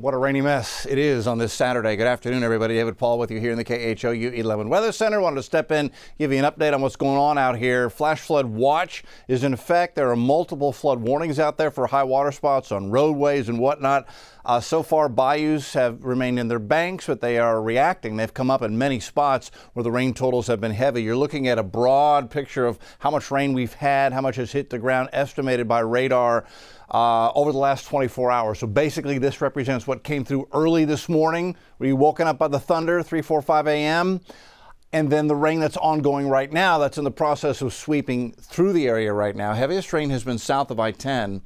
What a rainy mess it is on this Saturday. Good afternoon, everybody. David Paul with you here in the KHOU 11 Weather Center. Wanted to step in, give you an update on what's going on out here. Flash flood watch is in effect. There are multiple flood warnings out there for high water spots on roadways and whatnot. So far, bayous have remained in their banks, but they are reacting. They've come up in many spots where the rain totals have been heavy. You're looking at a broad picture of how much rain we've had, how much has hit the ground, estimated by radar over the last 24 hours. So basically, this represents what came through early this morning. Were you woken up by the thunder, 3, 4, 5 a.m.? And then the rain that's ongoing right now, that's in the process of sweeping through the area right now. Heaviest rain has been south of I-10,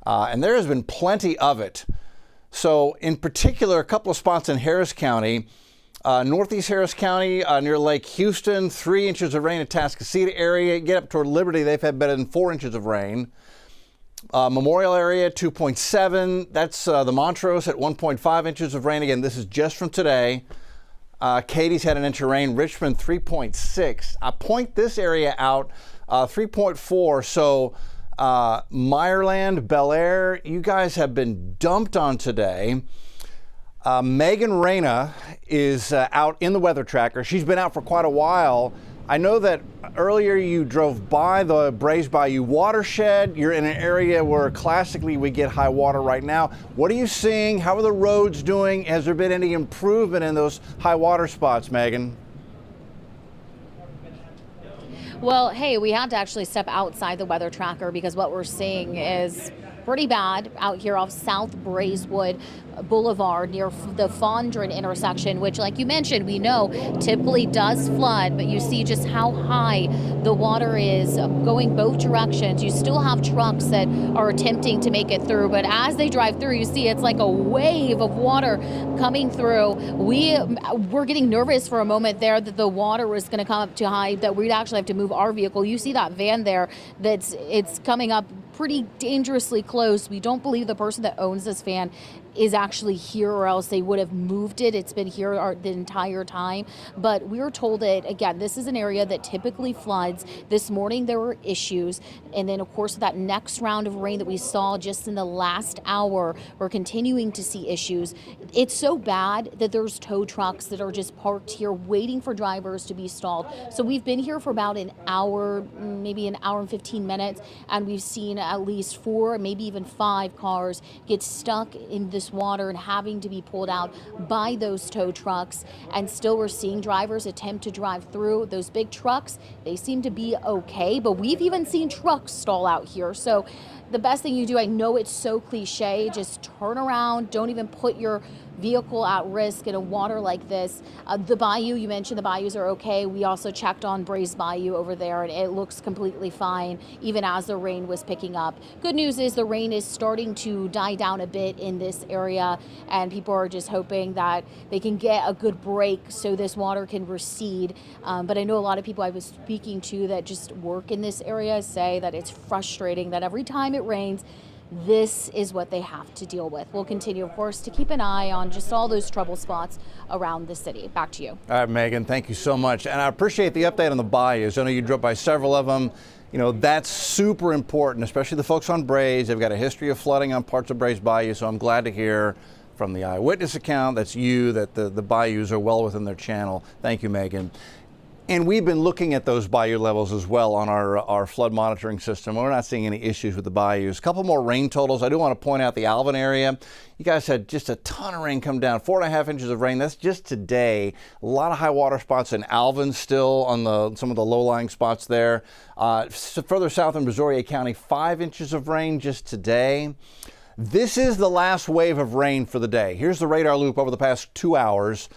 and there has been plenty of it. So in particular, a couple of spots in Harris County, northeast Harris County near Lake Houston, 3 inches of rain in Tascasita area. Get up toward Liberty, they've had better than 4 inches of rain. Memorial area, 2.7. That's the Montrose at 1.5 inches of rain. Again, this is just from today. Katie's had an inch of rain. Richmond, 3.6. I point this area out, 3.4. So Meyerland, Bel Air, you guys have been dumped on today. Megan Reyna is out in the weather tracker. She's been out for quite a while. I know that earlier you drove by the Brays Bayou watershed. You're in an area where classically we get high water right now. What are you seeing? How are the roads doing? Has there been any improvement in those high water spots, Megan? Well, hey, we had to actually step outside the weather tracker because what we're seeing is pretty bad out here off South Braeswood Boulevard near the Fondren intersection, which, like you mentioned, we know typically does flood, but you see just how high the water is going both directions. You still have trucks that are attempting to make it through, but as they drive through, you see it's like a wave of water coming through. We're getting nervous for a moment there that the water was going to come up too high, that we'd actually have to move our vehicle. You see that van there, it's coming up pretty dangerously close. We don't believe the person that owns this van is actually here, or else they would have moved it. It's been here the entire time. But we were told that, again, this is an area that typically floods. This morning there were issues. And then, of course, that next round of rain that we saw just in the last hour, we're continuing to see issues. It's so bad that there's tow trucks that are just parked here waiting for drivers to be stalled. So we've been here for about an hour, maybe an hour and 15 minutes, and we've seen at least 4, maybe even 5 cars get stuck in this water and having to be pulled out by those tow trucks. And still we're seeing drivers attempt to drive through. Those big trucks, they seem to be okay, but we've even seen trucks stall out here. So the best thing you do, I know it's so cliche, just turn around, don't even put your vehicle at risk in a water like this. The bayou, you mentioned the bayous are okay. We also checked on Brays Bayou over there, and it looks completely fine, even as the rain was picking up. Good news is the rain is starting to die down a bit in this area, and people are just hoping that they can get a good break so this water can recede. But I know a lot of people I was speaking to that just work in this area say that it's frustrating that every time it rains, this is what they have to deal with. We'll continue, of course, to keep an eye on just all those trouble spots around the city. Back to you. All right, Megan, thank you so much. And I appreciate the update on the bayous. I know you drove by several of them. You know, that's super important, especially the folks on Brays. They've got a history of flooding on parts of Brays Bayou, so I'm glad to hear from the eyewitness account, that's you, that the bayous are well within their channel. Thank you, Megan. And we've been looking at those bayou levels as well on our flood monitoring system. We're not seeing any issues with the bayous. A couple more rain totals. I do want to point out the Alvin area. You guys had just a ton of rain come down, 4.5 inches of rain. That's just today. A lot of high water spots in Alvin still on some of the low-lying spots there. Further south in Brazoria County, 5 inches of rain just today. This is the last wave of rain for the day. Here's the radar loop over the past 2 hours.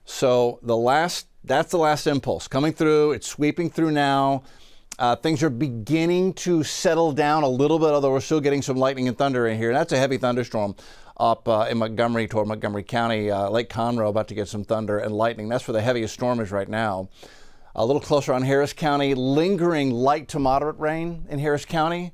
So that's the last impulse coming through. It's sweeping through now. Things are beginning to settle down a little bit, although we're still getting some lightning and thunder in here. And that's a heavy thunderstorm up in Montgomery toward Montgomery County. Lake Conroe about to get some thunder and lightning. That's where the heaviest storm is right now. A little closer on Harris County, lingering light to moderate rain in Harris County.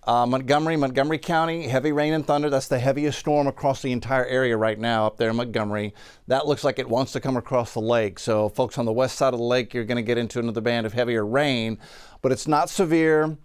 Montgomery County, heavy rain and thunder. That's the heaviest storm across the entire area right now up there in Montgomery. That looks like it wants to come across the lake. So folks on the west side of the lake, you're going to get into another band of heavier rain, but it's not severe.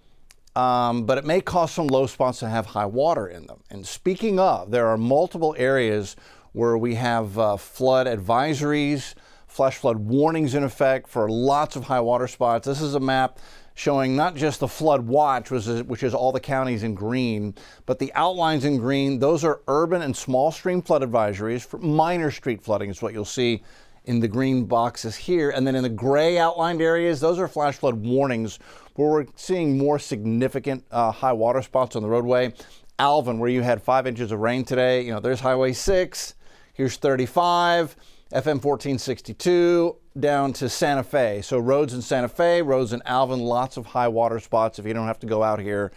but it may cause some low spots to have high water in them. And speaking of, there are multiple areas where we have flood advisories, flash flood warnings in effect for lots of high water spots. This is a map showing not just the flood watch, which is all the counties in green, but the outlines in green. Those are urban and small stream flood advisories. For minor street flooding is what you'll see in the green boxes here. And then in the gray outlined areas, those are flash flood warnings where we're seeing more significant high water spots on the roadway. Alvin, where you had 5 inches of rain today, there's Highway 6, here's 35, FM 1462, down to Santa Fe. So roads in Santa Fe, roads in Alvin, lots of high water spots. If you don't have to go out here,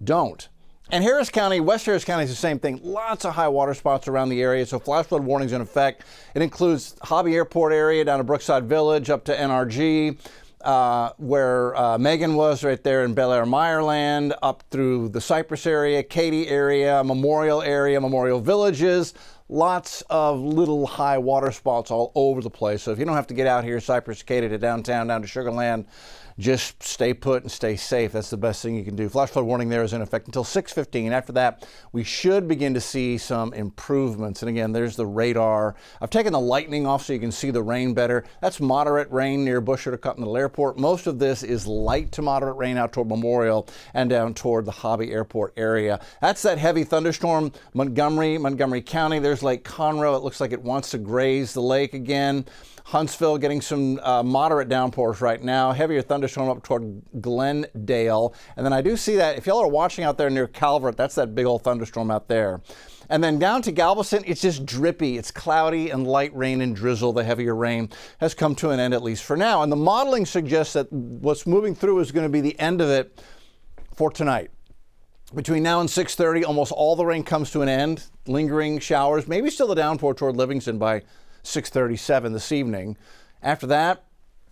don't. And Harris County, West Harris County is the same thing. Lots of high water spots around the area. So flash flood warnings in effect. It includes Hobby Airport area down to Brookside Village up to NRG, where Megan was right there in Bel Air Meyerland, up through the Cypress area, Katy area, Memorial Villages. Lots of little high water spots all over the place. So if you don't have to get out here, Cypress, Katy to downtown, down to Sugar Land, just stay put and stay safe. That's the best thing you can do. Flash flood warning there is in effect until 6:15. After that, we should begin to see some improvements. And again, there's the radar. I've taken the lightning off so you can see the rain better. That's moderate rain near Bush or Continental Airport. Most of this is light to moderate rain out toward Memorial and down toward the Hobby Airport area. That's that heavy thunderstorm. Montgomery County. There's Lake Conroe. It looks like it wants to graze the lake again. Huntsville getting some moderate downpours right now. Heavier thunderstorm up toward Glendale. And then I do see that if y'all are watching out there near Calvert, that's that big old thunderstorm out there. And then down to Galveston, it's just drippy. It's cloudy and light rain and drizzle. The heavier rain has come to an end, at least for now. And the modeling suggests that what's moving through is going to be the end of it for tonight. Between now and 6:30, almost all the rain comes to an end. Lingering showers, maybe still a downpour toward Livingston by 6:37 this evening. After that,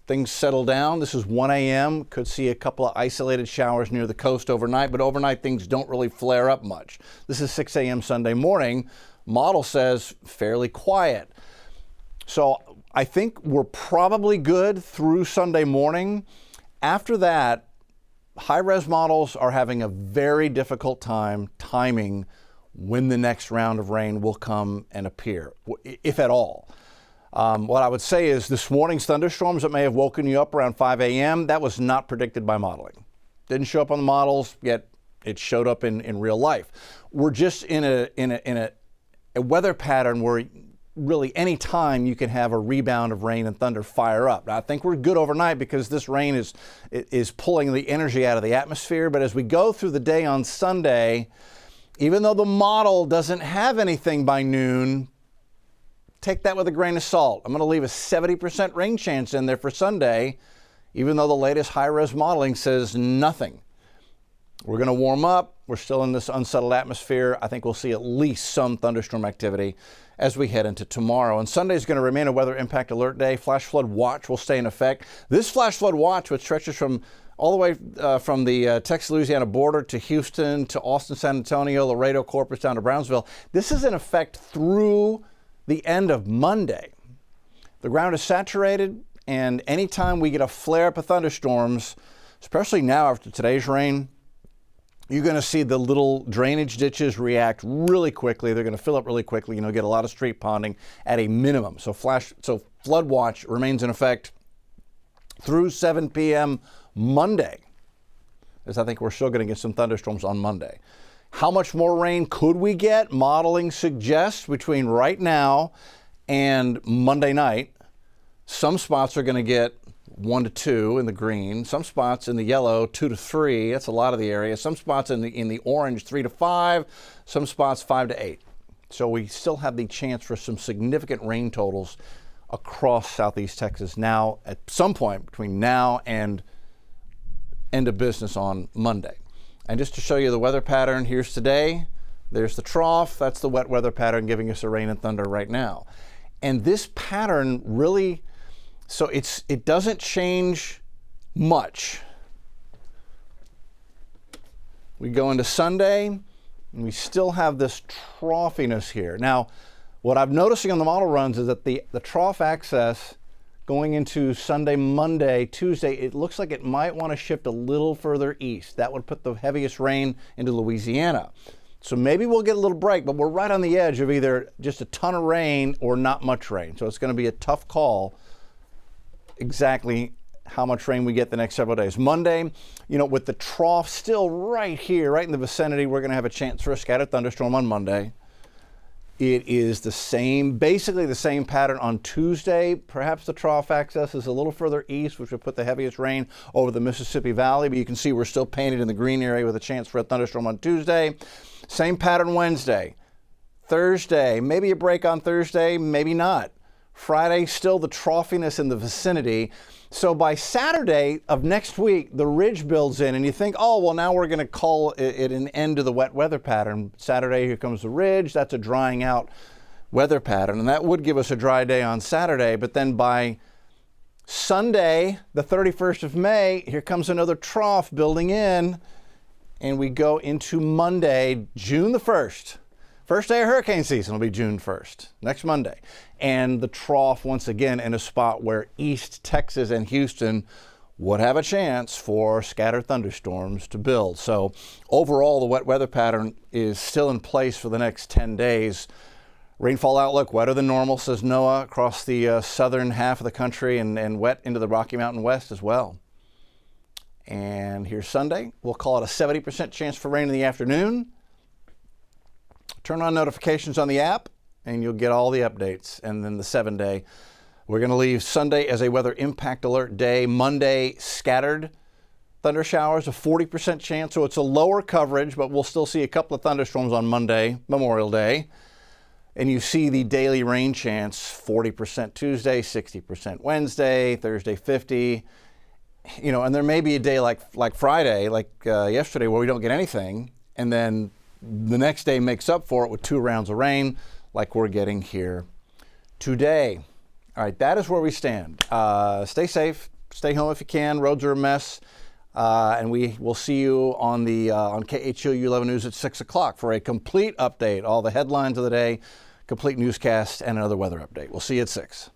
things settle down. This is 1 a.m. Could see a couple of isolated showers near the coast overnight, but overnight things don't really flare up much. This is 6 a.m. Sunday morning. Model says fairly quiet. So I think we're probably good through Sunday morning. After that, high-res models are having a very difficult time timing when the next round of rain will come and appear, if at all. What I would say is this morning's thunderstorms that may have woken you up around 5 a.m., that was not predicted by modeling. Didn't show up on the models, yet it showed up in real life. We're just in a weather pattern where really any time you can have a rebound of rain and thunder fire up. Now, I think we're good overnight because this rain is pulling the energy out of the atmosphere. But as we go through the day on Sunday, even though the model doesn't have anything by noon, take that with a grain of salt. I'm going to leave a 70% rain chance in there for Sunday, even though the latest high-res modeling says nothing. We're going to warm up. We're still in this unsettled atmosphere. I think we'll see at least some thunderstorm activity as we head into tomorrow. And Sunday is going to remain a weather impact alert day. Flash flood watch will stay in effect. This flash flood watch, which stretches from all the way from the Texas-Louisiana border to Houston, to Austin, San Antonio, Laredo, Corpus, down to Brownsville, this is in effect through the end of Monday. The ground is saturated, and anytime we get a flare-up of thunderstorms, especially now after today's rain, you're going to see the little drainage ditches react really quickly. They're going to fill up really quickly. Get a lot of street ponding at a minimum. So flood watch remains in effect through 7 p.m. Monday, as I think we're still going to get some thunderstorms on Monday. How much more rain could we get? Modeling suggests between right now and Monday night, some spots are going to get 1 to 2 in the green, some spots in the yellow 2 to 3. That's a lot of the area. Some spots in the orange 3 to 5, some spots 5 to 8. So we still have the chance for some significant rain totals across southeast Texas now at some point between now and end of business on Monday. And just to show you the weather pattern, here's today. There's the trough. That's the wet weather pattern giving us the rain and thunder right now. And this pattern really, so it doesn't change much. We go into Sunday, and we still have this troughiness here. Now, what I'm noticing on the model runs is that the trough axis going into Sunday, Monday, Tuesday, it looks like it might want to shift a little further east. That would put the heaviest rain into Louisiana. So maybe we'll get a little break, but we're right on the edge of either just a ton of rain or not much rain. So it's going to be a tough call exactly how much rain we get the next several days. Monday, with the trough still right here, right in the vicinity, we're going to have a chance for a scattered thunderstorm on Monday. It is basically the same pattern on Tuesday. Perhaps the trough axis is a little further east, which would put the heaviest rain over the Mississippi Valley, but you can see we're still painted in the green area with a chance for a thunderstorm on Tuesday. Same pattern Wednesday. Thursday, maybe a break on Thursday, maybe not. Friday, still the troughiness in the vicinity. So by Saturday of next week, the ridge builds in, and you think, oh, well, now we're going to call it an end to the wet weather pattern. Saturday, here comes the ridge. That's a drying out weather pattern, and that would give us a dry day on Saturday. But then by Sunday, the 31st of May, here comes another trough building in, and we go into Monday, June the 1st. First day of hurricane season will be June 1st, next Monday. And the trough, once again, in a spot where East Texas and Houston would have a chance for scattered thunderstorms to build. So overall, the wet weather pattern is still in place for the next 10 days. Rainfall outlook, wetter than normal, says NOAA, across the southern half of the country and wet into the Rocky Mountain West as well. And here's Sunday. We'll call it a 70% chance for rain in the afternoon. Turn on notifications on the app, and you'll get all the updates. And then the 7-day, we're going to leave Sunday as a weather impact alert day. Monday, scattered thunder showers, a 40% chance. So it's a lower coverage, but we'll still see a couple of thunderstorms on Monday, Memorial Day. And you see the daily rain chance, 40% Tuesday, 60% Wednesday, Thursday 50. And there may be a day like Friday, like yesterday, where we don't get anything, and then the next day makes up for it with 2 rounds of rain like we're getting here today. All right, that is where we stand. Stay safe, stay home if you can. Roads are a mess. And we will see you on KHOU 11 News at 6 o'clock for a complete update, all the headlines of the day, complete newscast, and another weather update. We'll see you at 6.